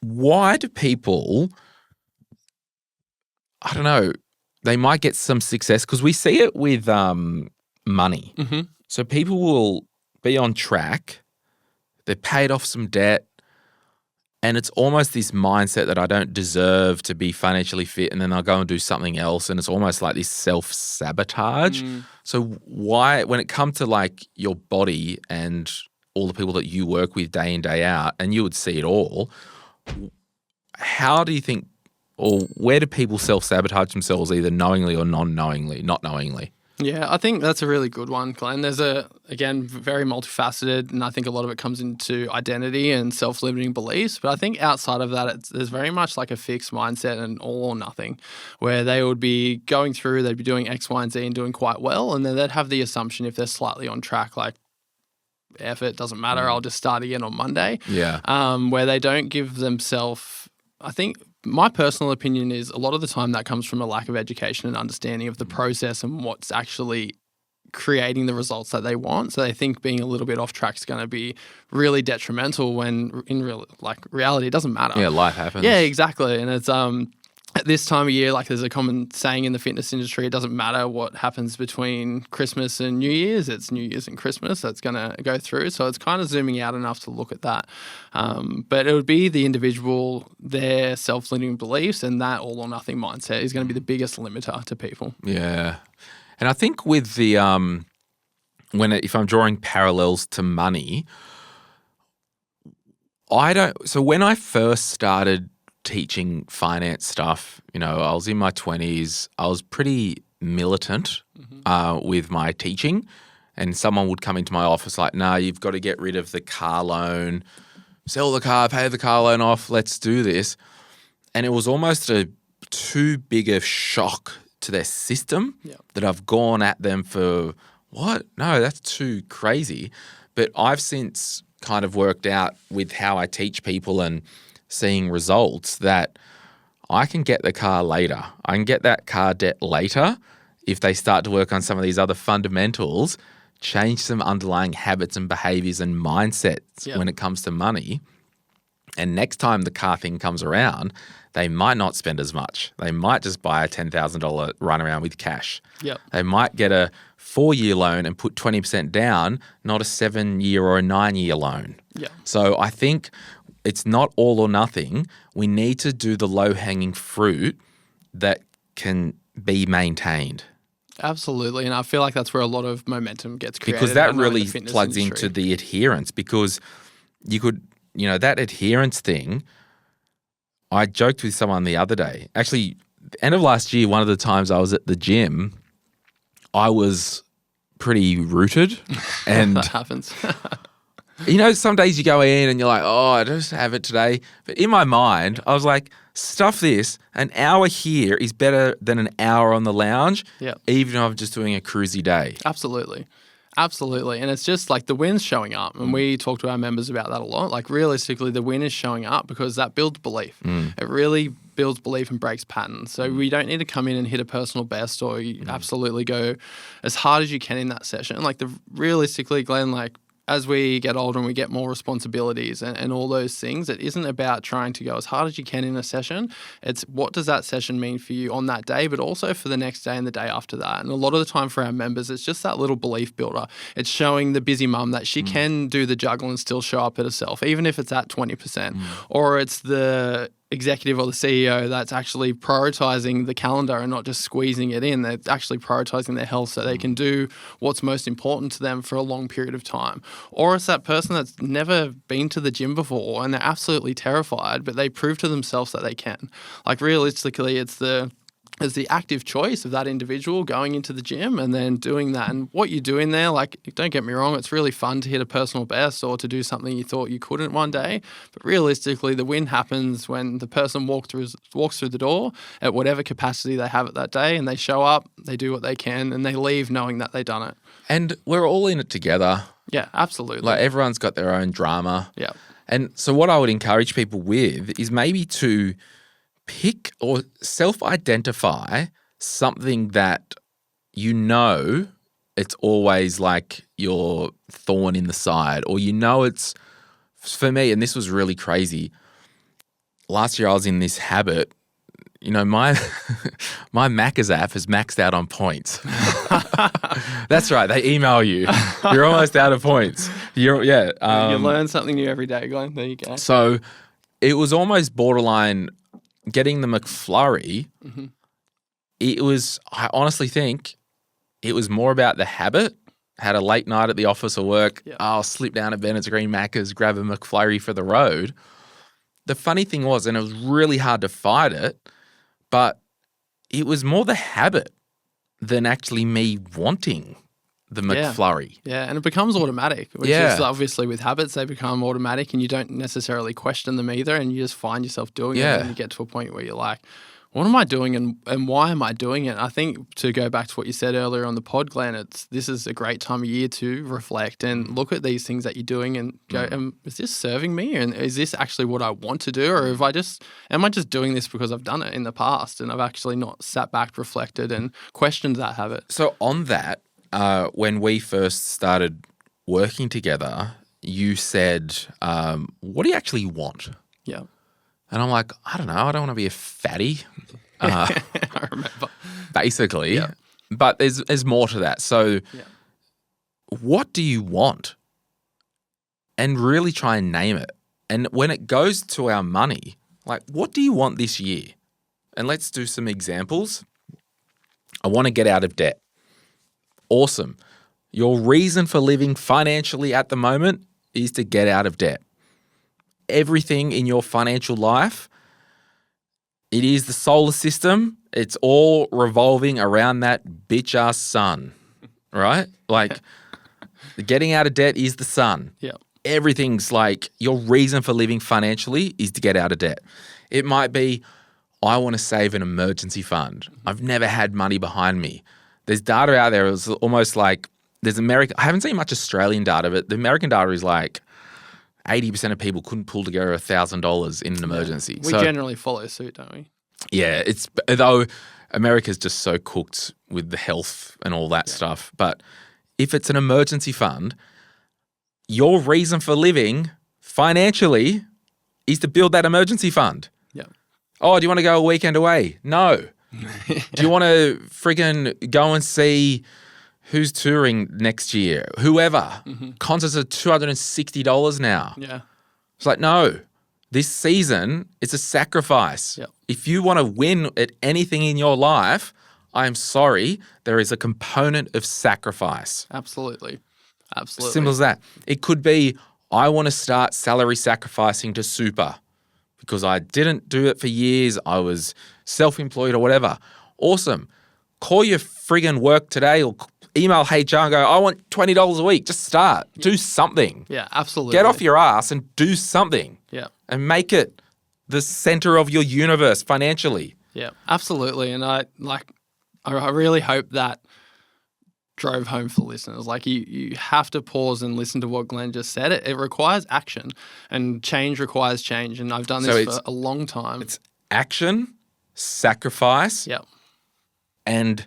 why do people, I don't know, they might get some success because we see it with money. Mm-hmm. So people will be on track, they've paid off some debt, and it's almost this mindset that I don't deserve to be financially fit, and then they'll go and do something else, and it's almost like this self-sabotage. So why, when it comes to like your body and all the people that you work with day in, day out, and you would see it all, how do you think, or where do people self-sabotage themselves either knowingly or not knowingly? Yeah, I think that's a really good one, Glenn. There's again, very multifaceted, and I think a lot of it comes into identity and self-limiting beliefs. But I think outside of that, there's very much like a fixed mindset and all or nothing, where they would be going through, they'd be doing X, Y, and Z and doing quite well. And then they'd have the assumption if they're slightly on track, like, F it, doesn't matter, I'll just start again on Monday. Yeah. Where they don't give themselves, I think, my personal opinion is a lot of the time that comes from a lack of education and understanding of the process and what's actually creating the results that they want. So they think being a little bit off track is going to be really detrimental when in reality, it doesn't matter. Yeah, life happens. Yeah, exactly. And it's at this time of year, like there's a common saying in the fitness industry, it doesn't matter what happens between Christmas and New Year's, it's New Year's and Christmas that's going to go through. So it's kind of zooming out enough to look at that. But it would be the individual, their self-limiting beliefs, and that all or nothing mindset is going to be the biggest limiter to people. Yeah. And I think with the, if I'm drawing parallels to money, so when I first started teaching finance stuff, I was in my 20s. I was pretty militant with my teaching, and someone would come into my office like, "Nah, you've got to get rid of the car loan, sell the car, pay the car loan off. Let's do this." And it was almost too big a shock to their system that I've gone at them for, what? No, that's too crazy. But I've since kind of worked out with how I teach people and seeing results that I can get the car later. I can get that car debt later if they start to work on some of these other fundamentals, change some underlying habits and behaviors and mindsets when it comes to money. And next time the car thing comes around, they might not spend as much. They might just buy a $10,000 run around with cash. Yep. They might get a 4-year loan and put 20% down, not a 7-year or a 9-year loan. Yeah. So I think it's not all or nothing. We need to do the low-hanging fruit that can be maintained. Absolutely. And I feel like that's where a lot of momentum gets created. Because that really plugs into the adherence, because you could, that adherence thing, I joked with someone the other day. Actually, the end of last year, one of the times I was at the gym, I was pretty rooted. And that happens. Some days you go in and you're like, oh, I just have it today. But in my mind, I was like, stuff this. An hour here is better than an hour on the lounge, even if I'm just doing a cruisy day. Absolutely. Absolutely. And it's just like the win's showing up. And we talk to our members about that a lot. Like realistically, the win is showing up because that builds belief. It really builds belief and breaks patterns. So we don't need to come in and hit a personal best, or you absolutely go as hard as you can in that session. Like realistically, Glenn, like as we get older and we get more responsibilities and all those things, it isn't about trying to go as hard as you can in a session. It's what does that session mean for you on that day, but also for the next day and the day after that. And a lot of the time for our members, it's just that little belief builder. It's showing the busy mum that she can do the juggle and still show up at herself, even if it's at 20%. Or it's the executive or the CEO that's actually prioritizing the calendar and not just squeezing it in. They're actually prioritizing their health so they can do what's most important to them for a long period of time. Or it's that person that's never been to the gym before and they're absolutely terrified, but they prove to themselves that they can. Like realistically, it's the active choice of that individual going into the gym and then doing that. And what you do in there, like, don't get me wrong, it's really fun to hit a personal best or to do something you thought you couldn't one day. But realistically, the win happens when the person walks through the door at whatever capacity they have at that day, and they show up, they do what they can, and they leave knowing that they've done it. And we're all in it together. Yeah, absolutely. Like everyone's got their own drama. Yeah. And so what I would encourage people with is maybe to pick or self-identify something that it's always like your thorn in the side, or it's, for me, and this was really crazy, last year I was in this habit. You know, my my Macca's app is maxed out on points. That's right. They email you. You're almost out of points. You learn something new every day, Glenn. There you go. So it was almost borderline getting the McFlurry. Mm-hmm. I honestly think it was more about the habit. Had a late night at the office or work. Yeah. I'll slip down to Bennett's Green Macca's, grab a McFlurry for the road. The funny thing was, and it was really hard to fight it, but it was more the habit than actually me wanting the McFlurry. Yeah, and it becomes automatic, which is obviously with habits, they become automatic and you don't necessarily question them either, and you just find yourself doing it, and you get to a point where you're like, what am I doing and why am I doing it? I think to go back to what you said earlier on the pod, Glenn, this is a great time of year to reflect and look at these things that you're doing and go, is this serving me? And is this actually what I want to do? Or am I just doing this because I've done it in the past and I've actually not sat back, reflected and questioned that habit? So on that, when we first started working together, you said, what do you actually want? Yeah. And I'm like, I don't know. I don't want to be a fatty. I remember. Basically. Yeah. But there's more to that. So what do you want? And really try and name it. And when it goes to our money, like, what do you want this year? And let's do some examples. I want to get out of debt. Awesome. Your reason for living financially at the moment is to get out of debt. Everything in your financial life, it is the solar system. It's all revolving around that bitch ass sun, right? Like getting out of debt is the sun. Yeah. Everything's like your reason for living financially is to get out of debt. It might be, I want to save an emergency fund. I've never had money behind me. There's data out there. It's almost like there's America. I haven't seen much Australian data, but the American data is like 80% of people couldn't pull together $1,000 in an emergency. We generally follow suit, don't we? Yeah, though America's just so cooked with the health and all that stuff. But if it's an emergency fund, your reason for living financially is to build that emergency fund. Yeah. Oh, do you want to go a weekend away? No. Do you want to friggin' go and see who's touring next year? Whoever. Concerts are $260 now. Yeah. It's like, no. This season, it's a sacrifice. Yep. If you want to win at anything in your life, I'm sorry, there is a component of sacrifice. Absolutely. Absolutely. Simple as that. It could be, I want to start salary sacrificing to super because I didn't do it for years. I was self-employed or whatever. Awesome. Call your friggin' work today or email HR and go, I want $20 a week. Just start. Yeah. Do something. Yeah, absolutely. Get off your ass and do something. Yeah. And make it the center of your universe financially. Yeah, absolutely. And I really hope that drove home for listeners. Like you have to pause and listen to what Glen just said. It requires action, and change requires change. And I've done this for a long time. It's action, sacrifice, and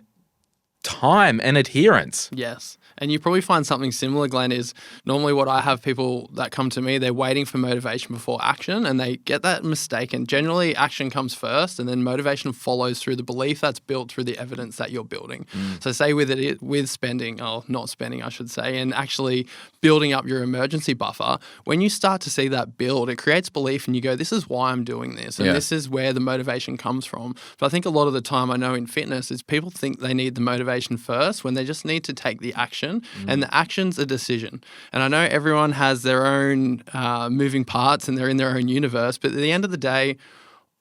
time and adherence. Yes. And you probably find something similar, Glen, is normally what I have people that come to me, they're waiting for motivation before action, and they get that mistaken. Generally, action comes first, and then motivation follows through the belief that's built through the evidence that you're building. So say with spending, or not spending, I should say, and actually building up your emergency buffer, when you start to see that build, it creates belief, and you go, this is why I'm doing this, and this is where the motivation comes from. But I think a lot of the time I know in fitness is people think they need the motivation first when they just need to take the action. And the action's a decision. And I know everyone has their own moving parts and they're in their own universe, but at the end of the day,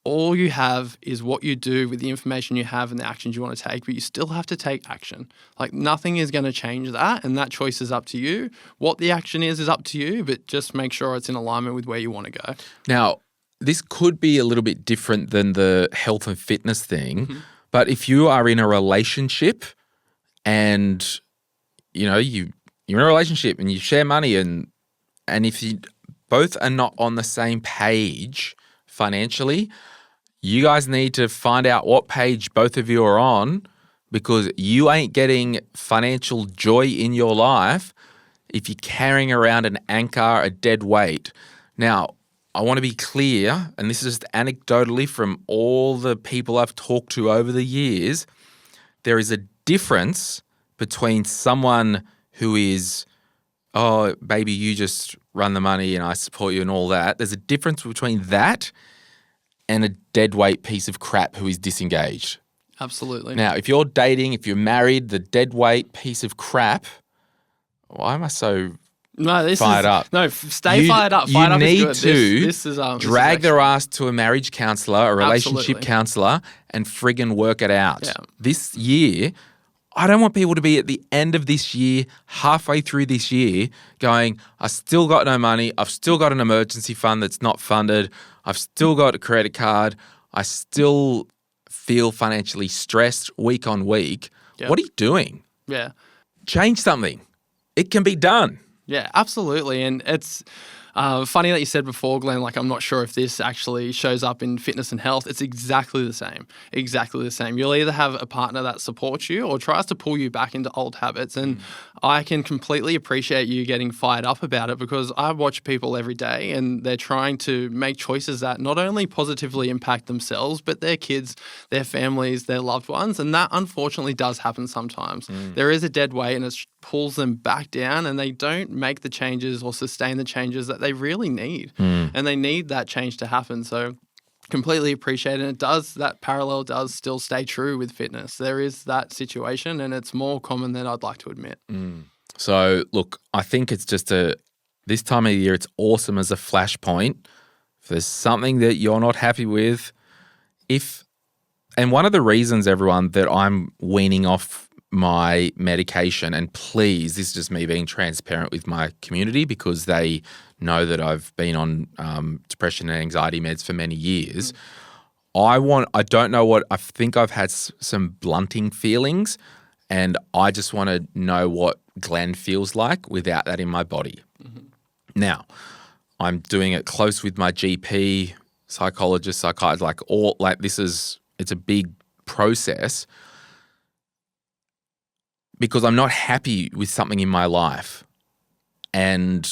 all you have is what you do with the information you have and the actions you want to take, but you still have to take action. Like nothing is going to change that, and that choice is up to you. What the action is up to you, but just make sure it's in alignment with where you want to go. Now, this could be a little bit different than the health and fitness thing, but if you are in a relationship and you know, you're in a relationship and you share money and if you both are not on the same page financially, you guys need to find out what page both of you are on, because you ain't getting financial joy in your life if you're carrying around an anchor, a dead weight. Now, I want to be clear, and this is just anecdotally from all the people I've talked to over the years, there is a difference between someone who is, oh, baby, you just run the money and I support you and all that. There's a difference between that and a deadweight piece of crap who is disengaged. Absolutely. Now, if you're dating, if you're married, the deadweight piece of crap, why am I so fired up? No, stay fired up. Fired up is good. This is drag their ass to a marriage counsellor, a relationship Absolutely. counsellor, and friggin' work it out. Yeah. This year, I don't want people to be at the end of this year, halfway through this year, going, I still got no money. I've still got an emergency fund that's not funded. I've still got a credit card. I still feel financially stressed week on week. Yep. What are you doing? Yeah. Change something. It can be done. Yeah, absolutely. And it's funny that you said before, Glenn, like I'm not sure if this actually shows up in fitness and health. It's exactly the same. Exactly the same. You'll either have a partner that supports you or tries to pull you back into old habits. And I can completely appreciate you getting fired up about it because I watch people every day and they're trying to make choices that not only positively impact themselves, but their kids, their families, their loved ones. And that unfortunately does happen sometimes. There is a dead weight and it pulls them back down and they don't make the changes or sustain the changes that they really need. And they need that change to happen. So completely appreciate it. And that parallel does still stay true with fitness. There is that situation and it's more common than I'd like to admit. So, look, I think it's just this time of year, it's awesome as a flashpoint. If there's something that you're not happy with, and one of the reasons, everyone, that I'm weaning off my medication, and please, this is just me being transparent with my community because they know that I've been on depression and anxiety meds for many years. I think I've had some blunting feelings and I just want to know what Glen feels like without that in my body. Now, I'm doing it close with my GP, psychologist, psychiatrist, it's a big process because I'm not happy with something in my life and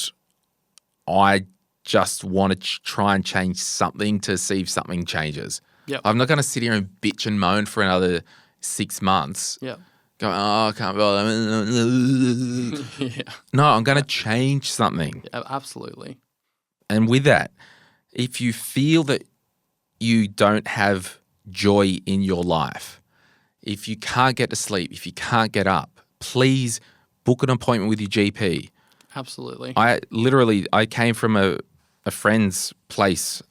I just want to try and change something to see if something changes. Yep. I'm not going to sit here and bitch and moan for another 6 months. Yep. Going, oh, I can't bother. Yeah. No, I'm going to change something. Yeah, absolutely. And with that, if you feel that you don't have joy in your life, if you can't get to sleep, if you can't get up, please book an appointment with your GP. Absolutely. I came from a friend's place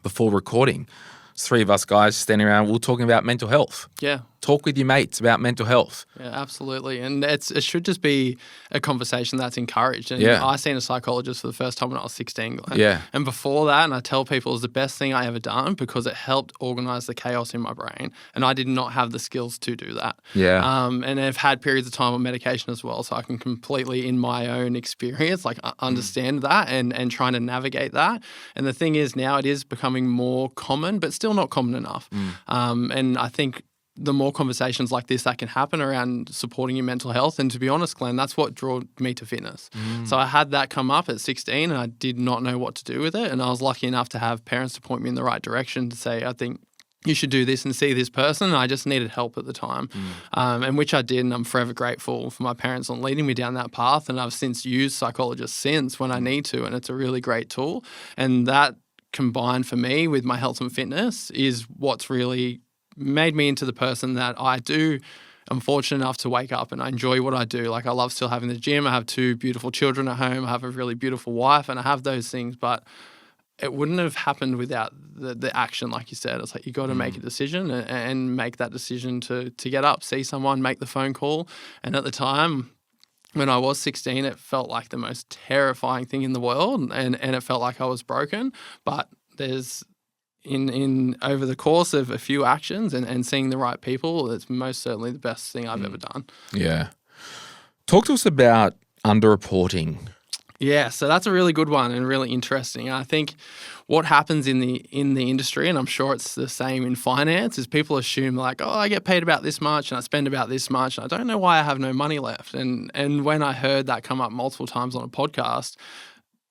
before recording. It's 3 of us guys standing around, we were talking about mental health. Yeah. Talk with your mates about mental health. Yeah, absolutely. And it should just be a conversation that's encouraged. And Yeah. I seen a psychologist for the first time when I was 16. Yeah. And before that, and I tell people, it was the best thing I ever done because it helped organize the chaos in my brain. And I did not have the skills to do that. Yeah. And I've had periods of time on medication as well. So I can completely, in my own experience, understand that and trying to navigate that. And the thing is now it is becoming more common, but still not common enough. And I think the more conversations like this that can happen around supporting your mental health. And to be honest, Glenn, that's what drew me to fitness. So I had that come up at 16 and I did not know what to do with it. And I was lucky enough to have parents to point me in the right direction to say, I think you should do this and see this person. I just needed help at the time, and which I did. And I'm forever grateful for my parents on leading me down that path. And I've since used psychologists since when I need to. And it's a really great tool. And that combined for me with my health and fitness is what's really made me into the person that I do. I'm fortunate enough to wake up and I enjoy what I do. Like I love still having the gym. I have 2 beautiful children at home. I have a really beautiful wife and I have those things, but it wouldn't have happened without the action. Like you said, it's like, you got to make a decision and make that decision to get up, see someone, make the phone call. And at the time when I was 16, it felt like the most terrifying thing in the world. And it felt like I was broken, but there's, in over the course of a few actions and seeing the right people, it's most certainly the best thing I've ever done. Yeah. Talk to us about underreporting. Yeah, so that's a really good one and really interesting. I think what happens in the industry, and I'm sure it's the same in finance, is people assume like, oh, I get paid about this much and I spend about this much and I don't know why I have no money left. And when I heard that come up multiple times on a podcast,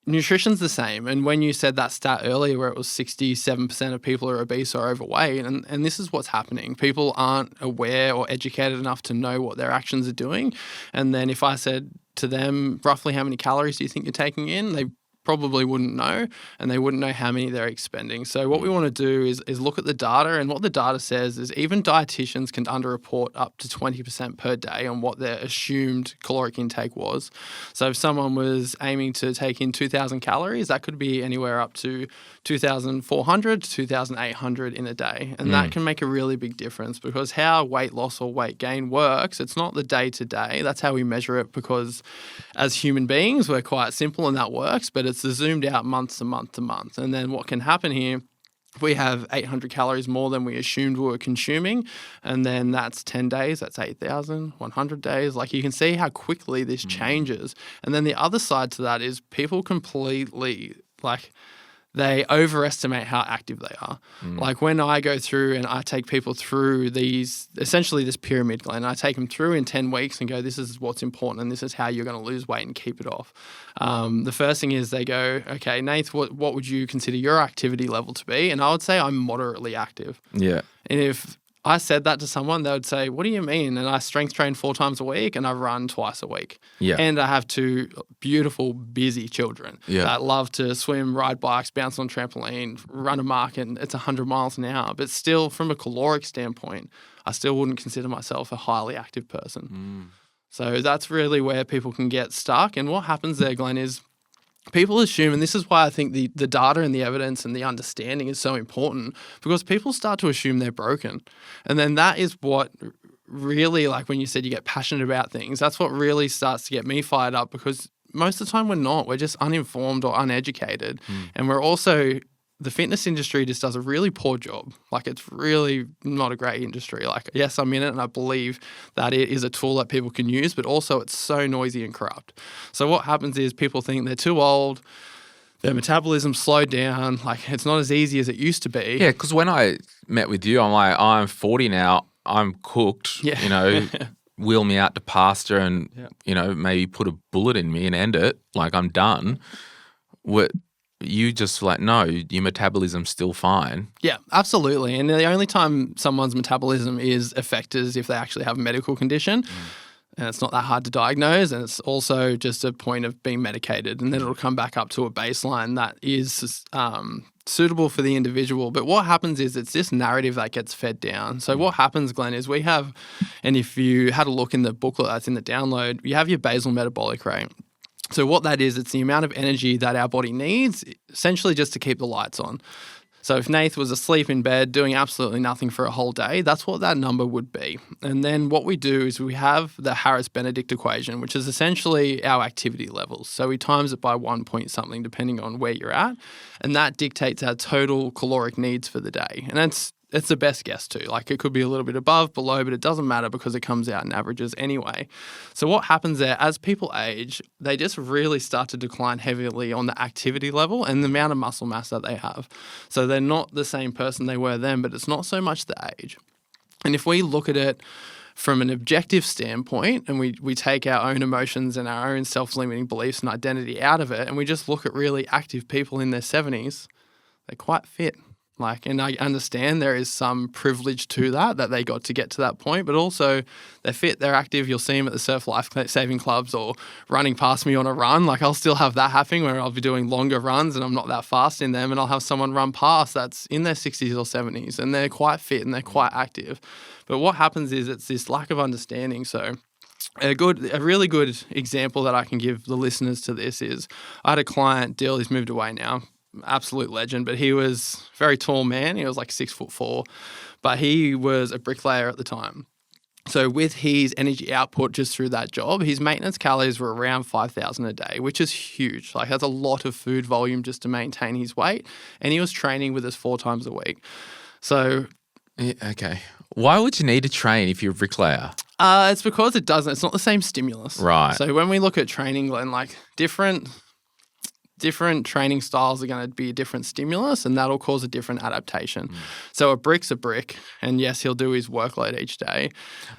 nutrition's the same. And when you said that stat earlier where it was 67% of people are obese or overweight, and this is what's happening. People aren't aware or educated enough to know what their actions are doing. And then if I said to them, roughly how many calories do you think you're taking in? They probably wouldn't know, and they wouldn't know how many they're expending. So what we want to do is look at the data, and what the data says is even dietitians can underreport up to 20% per day on what their assumed caloric intake was. So if someone was aiming to take in 2,000 calories, that could be anywhere up to 2,400 to 2,800 in a day. And that can make a really big difference, because how weight loss or weight gain works, it's not the day-to-day. That's how we measure it, because as human beings, we're quite simple and that works, but it's the zoomed out month to month to month. And then what can happen here, if we have 800 calories more than we assumed we were consuming, and then that's 10 days, that's 8,000, 100 days. Like, you can see how quickly this changes. And then the other side to that is people completely, they overestimate how active they are. Like, when I go through and I take people through essentially this pyramid, Glen, I take them through in 10 weeks and go, this is what's important and this is how you're going to lose weight and keep it off. The first thing is they go, okay, Nath, what would you consider your activity level to be? And I would say I'm moderately active. Yeah. And if I said that to someone, they would say, what do you mean? And I strength train 4 times a week and I run twice a week. Yeah. And I have 2 beautiful, busy children that love to swim, ride bikes, bounce on trampoline, run a mark, and it's 100 miles an hour. But still, from a caloric standpoint, I still wouldn't consider myself a highly active person. So that's really where people can get stuck. And what happens there, Glen, is people assume, and this is why I think the data and the evidence and the understanding is so important, because people start to assume they're broken. And then that is what really, like when you said you get passionate about things, that's what really starts to get me fired up, because most of the time we're not. We're just uninformed or uneducated. And we're also, the fitness industry just does a really poor job. Like, it's really not a great industry. Like, yes, I'm in it and I believe that it is a tool that people can use, but also it's so noisy and corrupt. So what happens is people think they're too old, their metabolism slowed down, like it's not as easy as it used to be. Yeah, because when I met with you, I'm like, I'm 40 now, I'm cooked, you know, wheel me out to pasture and, you know, maybe put a bullet in me and end it, like I'm done. You just like, no, your metabolism's still fine. Yeah, absolutely. And the only time someone's metabolism is affected is if they actually have a medical condition. And it's not that hard to diagnose. And it's also just a point of being medicated. And then it'll come back up to a baseline that is suitable for the individual. But what happens is it's this narrative that gets fed down. So what happens, Glen, is we have, and if you had a look in the booklet that's in the download, you have your basal metabolic rate. So what that is, it's the amount of energy that our body needs, essentially just to keep the lights on. So if Nath was asleep in bed doing absolutely nothing for a whole day, that's what that number would be. And then what we do is we have the Harris-Benedict equation, which is essentially our activity levels. So we times it by 1 point something depending on where you're at, and that dictates our total caloric needs for the day. And it's the best guess too. Like, it could be a little bit above, below, but it doesn't matter because it comes out in averages anyway. So what happens there, as people age, they just really start to decline heavily on the activity level and the amount of muscle mass that they have. So they're not the same person they were then, but it's not so much the age. And if we look at it from an objective standpoint and we take our own emotions and our own self-limiting beliefs and identity out of it, and we just look at really active people in their 70s, they're quite fit. And I understand there is some privilege to that they got to get to that point, but also they're fit, they're active. You'll see them at the surf life-saving clubs or running past me on a run. Like, I'll still have that happening where I'll be doing longer runs and I'm not that fast in them, and I'll have someone run past that's in their 60s or 70s and they're quite fit and they're quite active. But what happens is it's this lack of understanding. So a really good example that I can give the listeners to this is I had a client, Dill, he's moved away now, absolute legend, but he was a very tall man. He was like 6'4", but he was a bricklayer at the time. So with his energy output just through that job, his maintenance calories were around 5,000 a day, which is huge. Like, that's a lot of food volume just to maintain his weight. And he was training with us 4 times a week. So, okay. Why would you need to train if you're a bricklayer? It's because it's not the same stimulus. Right. So when we look at training, Glen, like different training styles are going to be a different stimulus, and that'll cause a different adaptation. So a brick's a brick, and yes, he'll do his workload each day.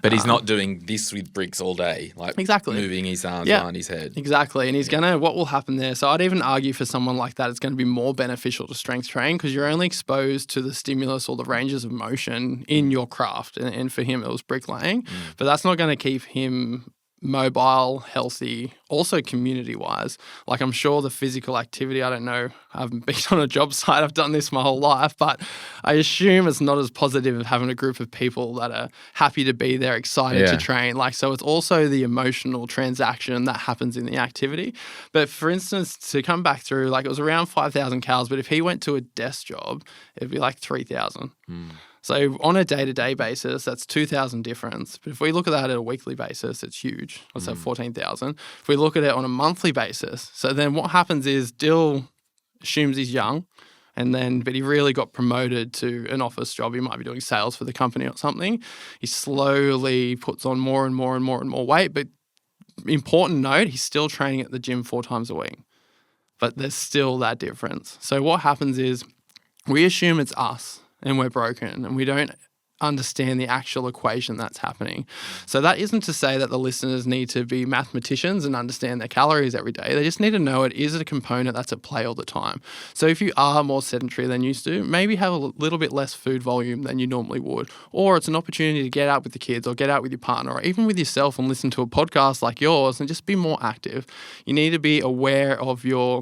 But he's not doing this with bricks all day, like exactly moving his arms behind his head. Exactly. And he's what will happen there? So I'd even argue for someone like that, it's going to be more beneficial to strength train because you're only exposed to the stimulus or the ranges of motion in your craft. And for him, it was bricklaying. But that's not going to keep him mobile, healthy, also community-wise. Like I'm sure the physical activity, I don't know, I haven't been on a job site, I've done this my whole life, but I assume it's not as positive of having a group of people that are happy to be there, excited to train. Like, so it's also the emotional transaction that happens in the activity. But for instance, to come back through, like it was around 5,000 calories, but if he went to a desk job, it'd be like 3,000. So on a day-to-day basis, that's 2,000 difference. But if we look at that at a weekly basis, it's huge. Let's say 14,000. If we look at it on a monthly basis, so then what happens is Dill assumes he's young, but he really got promoted to an office job. He might be doing sales for the company or something. He slowly puts on more and more and more and more weight. But important note, he's still training at the gym 4 times a week. But there's still that difference. So what happens is we assume it's us. And we're broken and we don't understand the actual equation that's happening. So that isn't to say that the listeners need to be mathematicians and understand their calories every day. They just need to know it is a component that's at play all the time. So if you are more sedentary than used to, maybe have a little bit less food volume than you normally would. Or it's an opportunity to get out with the kids or get out with your partner or even with yourself and listen to a podcast like yours and just be more active. You need to be aware of your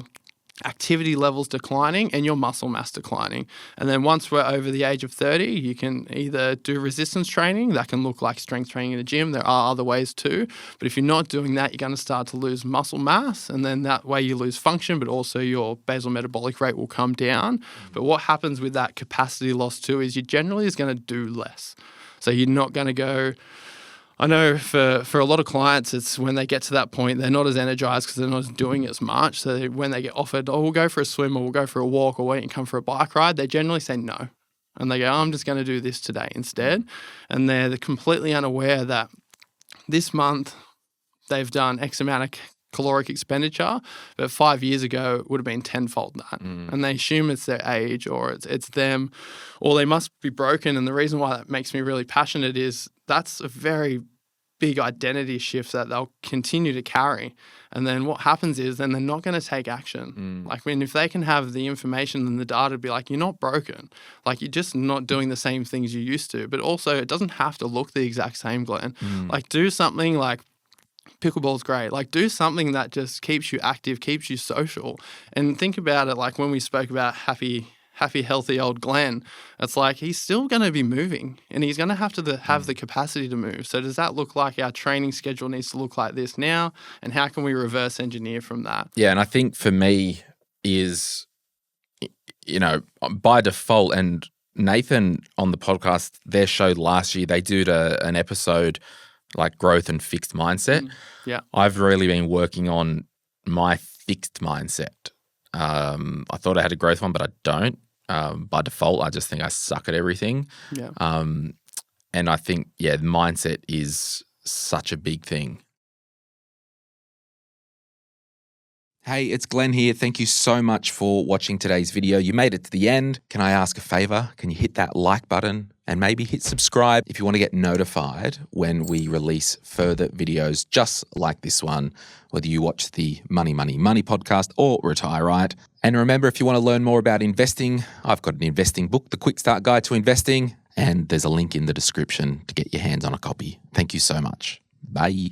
activity levels declining and your muscle mass declining. And then once we're over the age of 30, you can either do resistance training, that can look like strength training in the gym. There are other ways too. But if you're not doing that, you're going to start to lose muscle mass. And then that way you lose function, but also your basal metabolic rate will come down. But what happens with that capacity loss too is you generally is going to do less. So you're not going to go... I know for a lot of clients, it's when they get to that point, they're not as energized because they're not doing as much. So when they get offered, we'll go for a swim or we'll go for a walk or why don't you come for a bike ride, they generally say no. And they go, I'm just going to do this today instead. And they're completely unaware that this month they've done X amount of caloric expenditure, but 5 years ago it would have been tenfold that. And they assume it's their age or it's them or they must be broken. And the reason why that makes me really passionate is that's a very big identity shift that they'll continue to carry. And then what happens is then they're not going to take action. Like if they can have the information and the data to be like, you're not broken. Like you're just not doing the same things you used to. But also it doesn't have to look the exact same, Glenn. Like do something like pickleball's great. Like do something that just keeps you active, keeps you social. And think about it like when we spoke about happy, healthy old Glenn, it's like he's still going to be moving and he's going to have the capacity to move. So does that look like our training schedule needs to look like this now? And how can we reverse engineer from that? Yeah, and I think for me is, by default, and Nathan on the podcast, their show last year, they did an episode like growth and fixed mindset. Yeah. I've really been working on my fixed mindset. I thought I had a growth one, but I don't. By default, I just think I suck at everything. Yeah. And I think, mindset is such a big thing. Hey, it's Glenn here. Thank you so much for watching today's video. You made it to the end. Can I ask a favor? Can you hit that like button and maybe hit subscribe if you want to get notified when we release further videos just like this one, whether you watch the Money, Money, Money podcast or Retire Right. And remember, if you want to learn more about investing, I've got an investing book, The Quick Start Guide to Investing, and there's a link in the description to get your hands on a copy. Thank you so much. Bye.